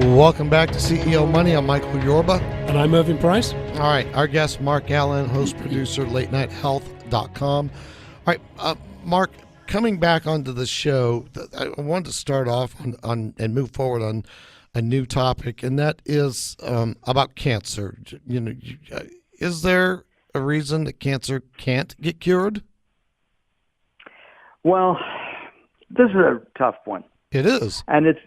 Welcome back to CEO Money. I'm Michael Yorba. And I'm Irving Price. All right, our guest, Mark Alyn, host, producer, LateNightHealth.com. All right, Mark, coming back onto the show, I wanted to start off on and move forward on a new topic, and that is about cancer. Is there a reason that cancer can't get cured? Well, this is a tough one. It is, and it's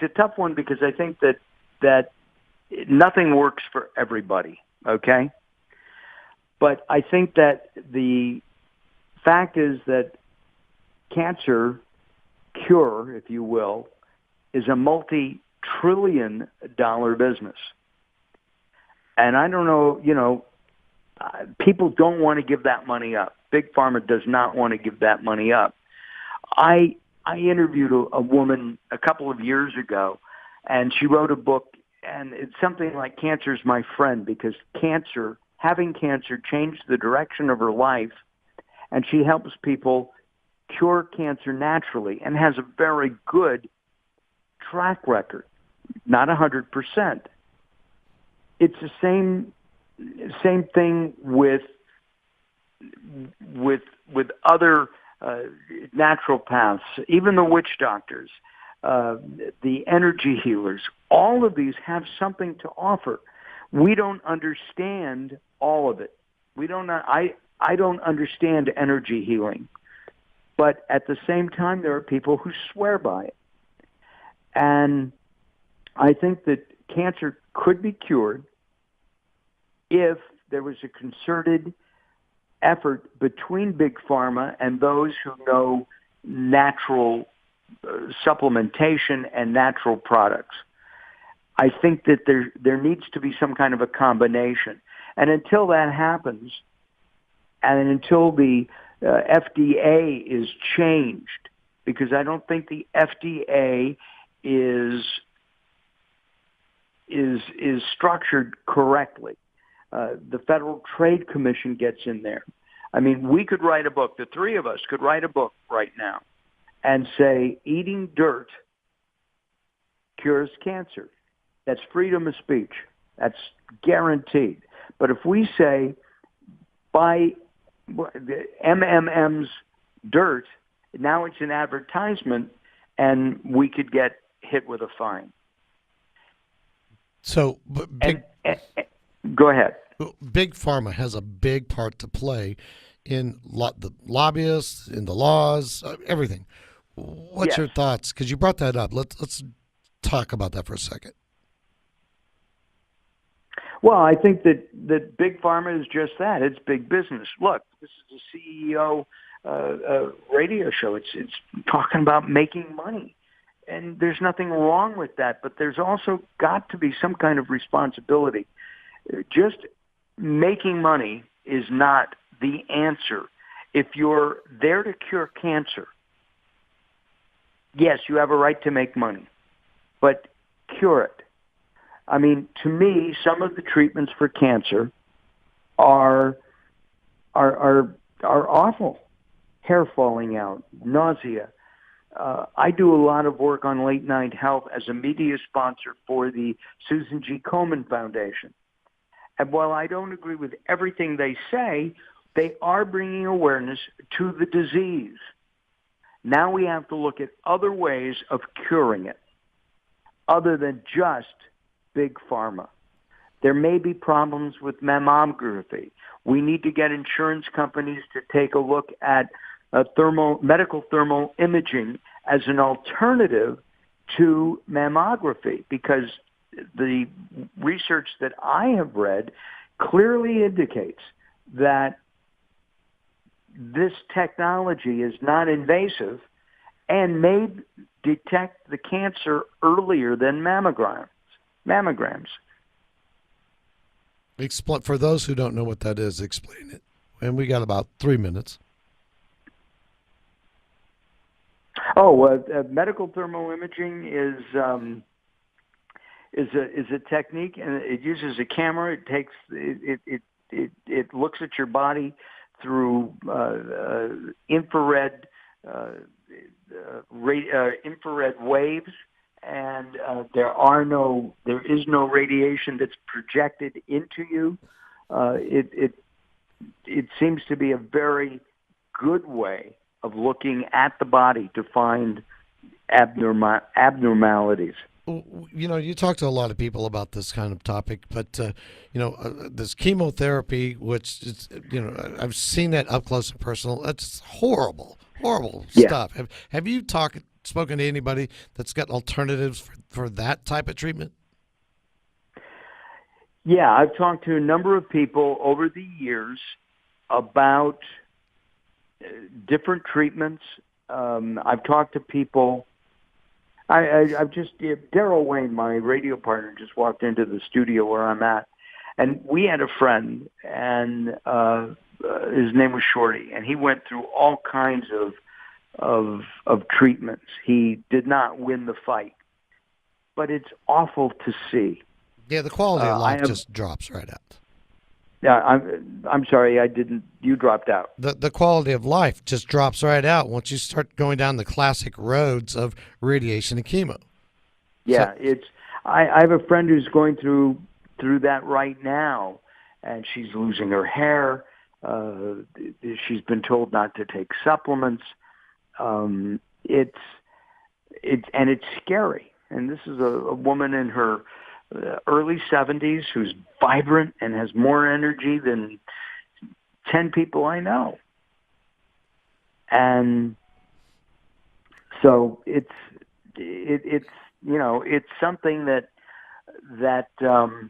a tough one because I think that nothing works for everybody. Okay, but I think that the fact is that cancer cure, if you will, is a multi-trillion-dollar business. And I don't know, people don't want to give that money up. Big Pharma does not want to give that money up. I interviewed a woman a couple of years ago, and she wrote a book, and it's something like Cancer's My Friend, because having cancer changed the direction of her life, and she helps people cure cancer naturally and has a very good track record, not 100%. It's the same thing with other natural paths, even the witch doctors, the energy healers. All of these have something to offer. We don't understand all of it. I don't understand energy healing, but at the same time, there are people who swear by it. And I think that cancer could be cured if there was a concerted effort between Big Pharma and those who know natural supplementation and natural products. I think that there needs to be some kind of a combination. And until that happens, and until the FDA is changed, because I don't think the FDA is structured correctly. The Federal Trade Commission gets in there. I mean, we could write a book, the three of us could write a book right now and say eating dirt cures cancer. That's freedom of speech. That's guaranteed. But if we say buy the MMM's dirt, now it's an advertisement, and we could get hit with a fine. So, go ahead. Big Pharma has a big part to play in the lobbyists, in the laws, everything. What's your thoughts? Because you brought that up. Let's talk about that for a second. Well, I think that Big Pharma is just that. It's big business. Look, this is a CEO radio show. It's talking about making money. And there's nothing wrong with that, but there's also got to be some kind of responsibility. Just making money is not the answer. If you're there to cure cancer, yes, you have a right to make money, but cure it. I mean, to me, some of the treatments for cancer are awful. Hair falling out, nausea. I do a lot of work on Late Night Health as a media sponsor for the Susan G. Komen Foundation. And while I don't agree with everything they say, they are bringing awareness to the disease. Now we have to look at other ways of curing it, other than just Big Pharma. There may be problems with mammography. We need to get insurance companies to take a look at medical thermal imaging as an alternative to mammography, because the research that I have read clearly indicates that this technology is not invasive and may detect the cancer earlier than mammograms. For those who don't know what that is, explain it. And we got about 3 minutes. Medical thermal imaging is a technique, and it uses a camera. It takes it looks at your body through infrared waves, and there is no radiation that's projected into you. It seems to be a very good way of looking at the body to find abnormalities. You talk to a lot of people about this kind of topic, but this chemotherapy, which is, I've seen that up close and personal. That's horrible stuff. Have you spoken to anybody that's got alternatives for that type of treatment? Yeah, I've talked to a number of people over the years about different treatments. I've talked to people. Daryl Wayne, my radio partner, just walked into the studio where I'm at, and we had a friend, and his name was Shorty, and he went through all kinds of treatments. He did not win the fight, but it's awful to see. Yeah, the quality of life just drops right out. Yeah, I'm sorry, you dropped out. The quality of life just drops right out once you start going down the classic roads of radiation and chemo. Yeah, I have a friend who's going through that right now, and she's losing her hair. She's been told not to take supplements. It's scary. And this is a woman in her early 70s who's vibrant and has more energy than 10 people I know. And so it's something that's a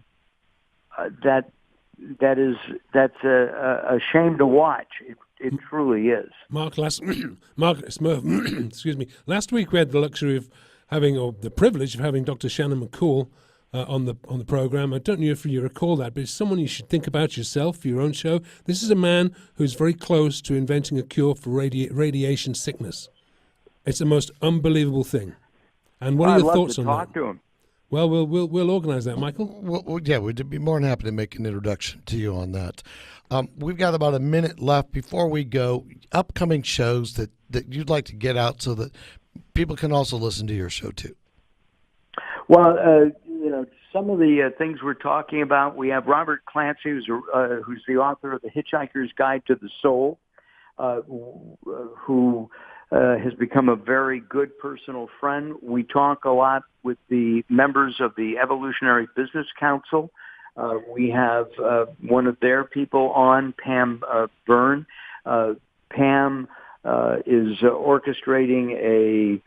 shame to watch. It truly is. Mark, excuse me. Last week we had the luxury of the privilege of having Dr. Shannon McCool on the program. I don't know if you recall that, but it's someone you should think about yourself for your own show. This is a man who's very close to inventing a cure for radiation sickness. It's the most unbelievable thing. And what are your thoughts on that? I'd love to talk to him. Well, we'll organize that, Michael. Well, yeah, we'd be more than happy to make an introduction to you on that. We've got about a minute left before we go. Upcoming shows that you'd like to get out so that people can also listen to your show too. Well, some of the things we're talking about, we have Robert Clancy, who's the author of The Hitchhiker's Guide to the Soul, who has become a very good personal friend. We talk a lot with the members of the Evolutionary Business Council. We have one of their people on, Pam Byrne. Pam is orchestrating a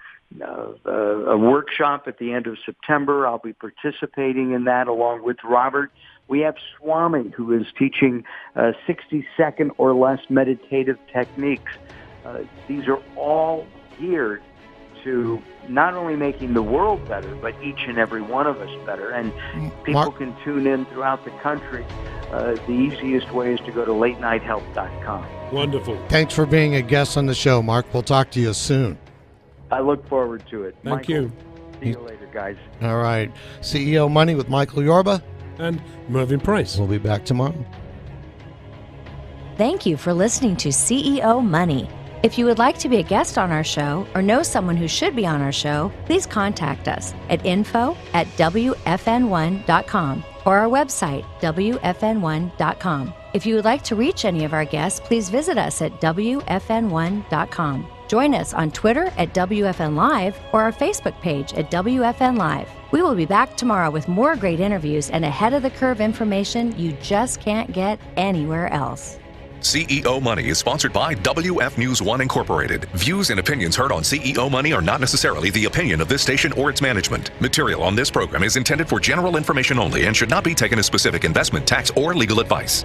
workshop at the end of September. I'll be participating in that along with Robert. We have Swami, who is teaching 60-second or less meditative techniques. These are all geared to not only making the world better, but each and every one of us better. And people can tune in throughout the country. The easiest way is to go to latenighthealth.com. Wonderful. Thanks for being a guest on the show, Mark. We'll talk to you soon. I look forward to it. Thank you. See you later, guys. All right. CEO Money with Michael Yorba. And Mervyn Price. We'll be back tomorrow. Thank you for listening to CEO Money. If you would like to be a guest on our show or know someone who should be on our show, please contact us at info@wfn1.com or our website, wfn1.com. If you would like to reach any of our guests, please visit us at wfn1.com. Join us on Twitter at WFN Live or our Facebook page at WFN Live. We will be back tomorrow with more great interviews and ahead-of-the-curve information you just can't get anywhere else. CEO Money is sponsored by WF News 1 Incorporated. Views and opinions heard on CEO Money are not necessarily the opinion of this station or its management. Material on this program is intended for general information only and should not be taken as specific investment, tax, or legal advice.